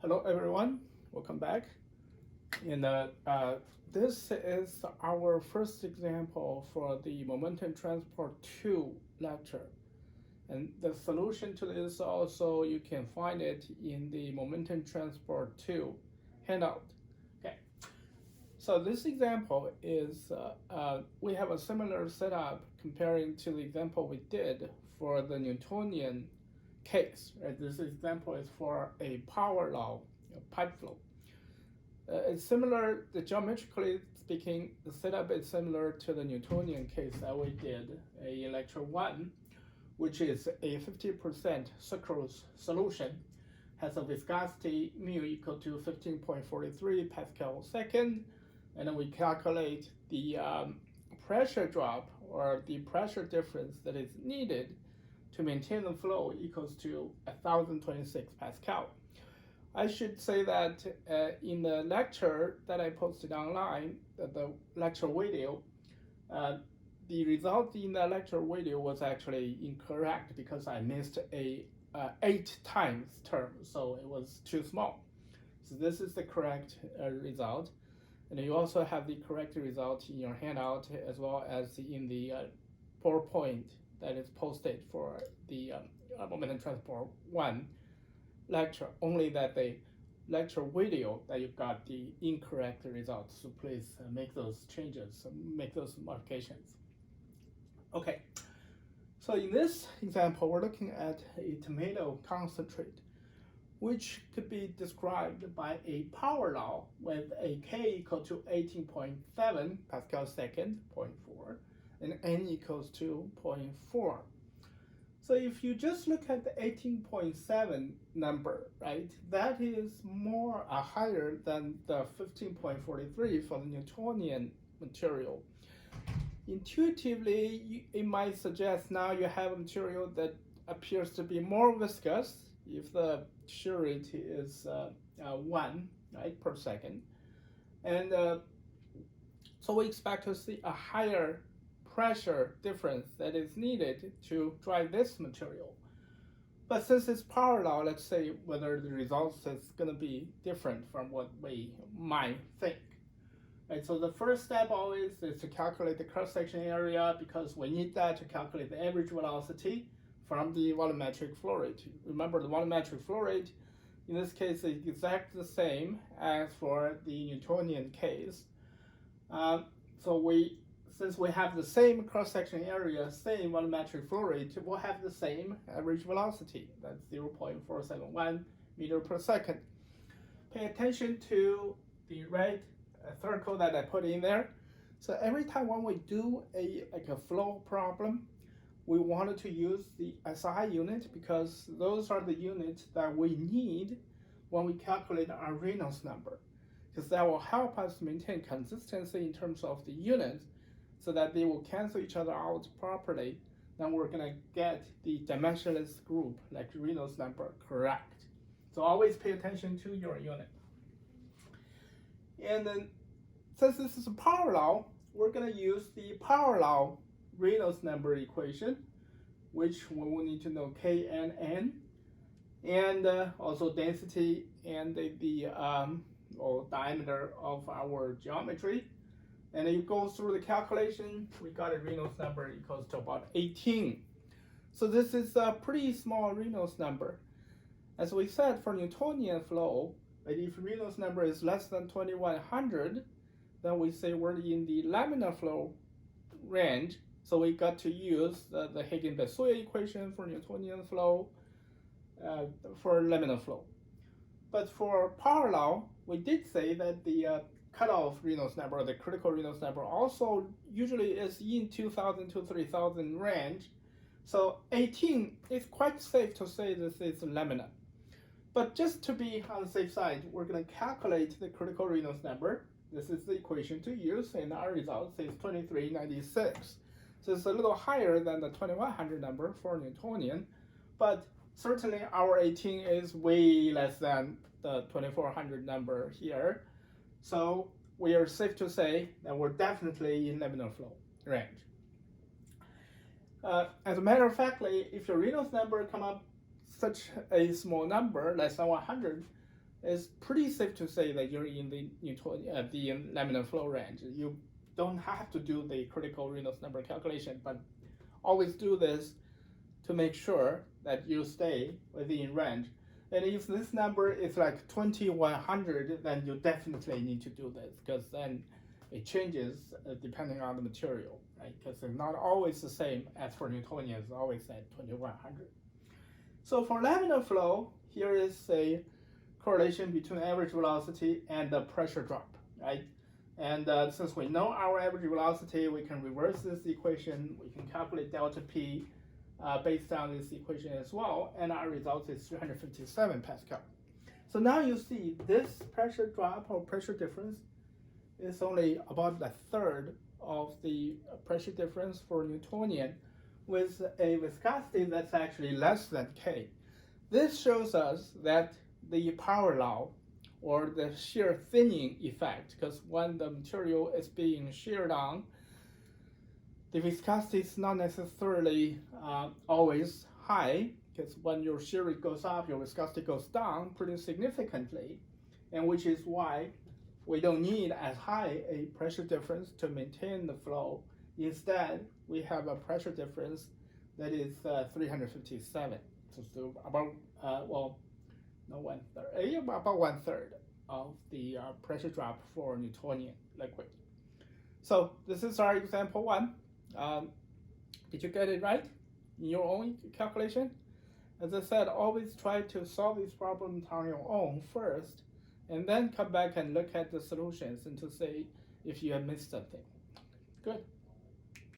Hello, everyone. Welcome back. And this is our first example for the Momentum Transport 2 lecture. And the solution to this also, you can find it in the Momentum Transport 2 handout. Okay. So this example is, we have a similar setup comparing to the example we did for the Newtonian case. Right? This example is for a power law, pipe flow. It's similar, geometrically speaking, the setup is similar to the Newtonian case that we did in lecture 1, which is a 50% sucrose solution, has a viscosity mu equal to 15.43 Pascal second, and then we calculate the pressure drop or the pressure difference that is needed to maintain the flow equals to 1026 Pascal. I should say that in the lecture that I posted online, the lecture video, the result in the lecture video was actually incorrect because I missed a 8 times term, so it was too small. So this is the correct result. And you also have the correct result in your handout as well as in the PowerPoint that is posted for the Momentum Transport 1 lecture, only that the lecture video that you got the incorrect results. So please make those changes, make those modifications. Okay, so in this example, we're looking at a tomato concentrate, which could be described by a power law with a K equal to 18.7 Pascal second, 0.4, and N equals to 0.4. So if you just look at the 18.7 number, right, that is more higher than the 15.43 for the Newtonian material. Intuitively, it might suggest now you have a material that appears to be more viscous if the shear rate is 1 right, per second. And so we expect to see a higher pressure difference that is needed to drive this material. But since it's power law, let's say whether the results is going to be different from what we might think. Right, so the first step always is to calculate the cross-section area because we need that to calculate the average velocity from the volumetric flow rate. Remember, the volumetric flow rate in this case is exactly the same as for the Newtonian case. Since we have the same cross-section area, same volumetric flow rate, we'll have the same average velocity. That's 0.471 meter per second. Pay attention to the red circle that I put in there. So every time when we do a flow problem, we wanted to use the SI unit because those are the units that we need when we calculate our Reynolds number, because that will help us maintain consistency in terms of the units so that they will cancel each other out properly. Then we're going to get the dimensionless group, like Reynolds number, correct. So always pay attention to your unit. And then, since this is a power law, we're going to use the power law Reynolds number equation, which we will need to know K and N, and also density and the diameter of our geometry. And then you go through the calculation, we got a Reynolds number equals to about 18. So this is a pretty small Reynolds number. As we said, for Newtonian flow, if Reynolds number is less than 2100, then we say we're in the laminar flow range. So we got to use the Hagen-Besuier equation for Newtonian flow for laminar flow. But for power law, we did say that the cutoff Reynolds number, or the critical Reynolds number, also usually is in 2000 to 3000 range. So 18 is quite safe to say this is laminar. But just to be on the safe side, we're going to calculate the critical Reynolds number. This is the equation to use, and our result is 2396. So it's a little higher than the 2100 number for Newtonian, but certainly our 18 is way less than the 2400 number here. So we are safe to say that we're definitely in laminar flow range. As a matter of fact, if your Reynolds number come up such a small number, less than 100, it's pretty safe to say that you're in the the laminar flow range. You don't have to do the critical Reynolds number calculation, but always do this to make sure that you stay within range. And if this number is like 2100, then you definitely need to do this, because then it changes depending on the material, right? Because it's not always the same as for Newtonian, it's always at 2100. So for laminar flow, here is a correlation between average velocity and the pressure drop, right? And since we know our average velocity, we can reverse this equation. We can calculate delta P based on this equation as well, and our result is 357 Pascal. So now you see this pressure drop or pressure difference is only about a third of the pressure difference for Newtonian, with a viscosity that's actually less than K. This shows us that the power law, or the shear thinning effect, because when the material is being sheared on, the viscosity is not necessarily always high, because when your shear rate goes up, your viscosity goes down pretty significantly, and which is why we don't need as high a pressure difference to maintain the flow. Instead, we have a pressure difference that is 357. So about, about one third of the pressure drop for Newtonian liquid. So this is our example one. Did you get it right in your own calculation? As I said, always try to solve these problems on your own first, and then come back and look at the solutions and to see if you have missed something. Good.